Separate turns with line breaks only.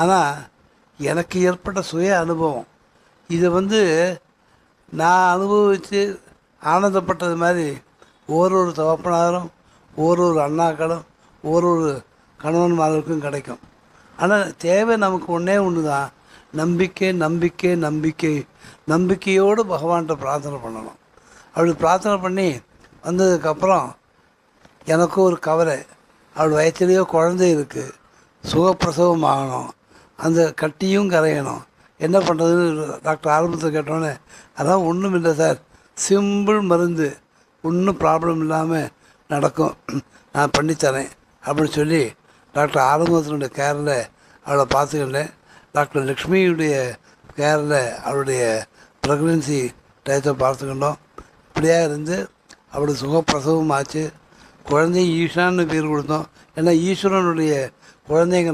ஆனால் எனக்கு ஏற்பட்ட சுய அனுபவம் இதை நான் அனுபவித்து ஆனந்தப்பட்டது மாதிரி ஒரு தகப்பனாரும் ஒரு அண்ணாக்களும் ஒரு கணவன்மார்களுக்கும் கிடைக்கும். ஆனால் தேவை நமக்கு ஒன்றே ஒன்று தான், நம்பிக்கை நம்பிக்கை நம்பிக்கை. நம்பிக்கையோடு பகவான்கிட்ட பிரார்த்தனை பண்ணணும். அப்படி பிரார்த்தனை பண்ணி வந்ததுக்கப்புறம் எனக்கும் ஒரு கவலை, அவள் வயிற்றுலேயோ குழந்தை இருக்குது, சுகப்பிரசவம் ஆகணும், அந்த கட்டியும் கரையணும், என்ன பண்ணுறதுன்னு டாக்டர் ஆரம்பத்தில் கேட்டோன்னே, அதான் ஒன்றும் இல்லை சார், சிம்பிள் மருந்து, ஒன்றும் ப்ராப்ளம் இல்லாமல் நடக்கும், நான் பண்ணித்தரேன் அப்படின்னு சொல்லி டாக்டர் ஆரம்பத்தினுடைய கேரில் அவளை பார்த்துக்கிட்டேன். டாக்டர் லக்ஷ்மியுடைய கேரில் அவளுடைய ப்ரெக்னென்சி டயத்தை பார்த்துக்கிட்டோம். இப்படியா இருந்து அவளுக்கு சுகப்பிரசவம் ஆச்சு. குழந்தை ஈஷான்னு பேர் கொடுத்தோம். ஏன்னா ஈஸ்வரனுடைய குழந்தைங்க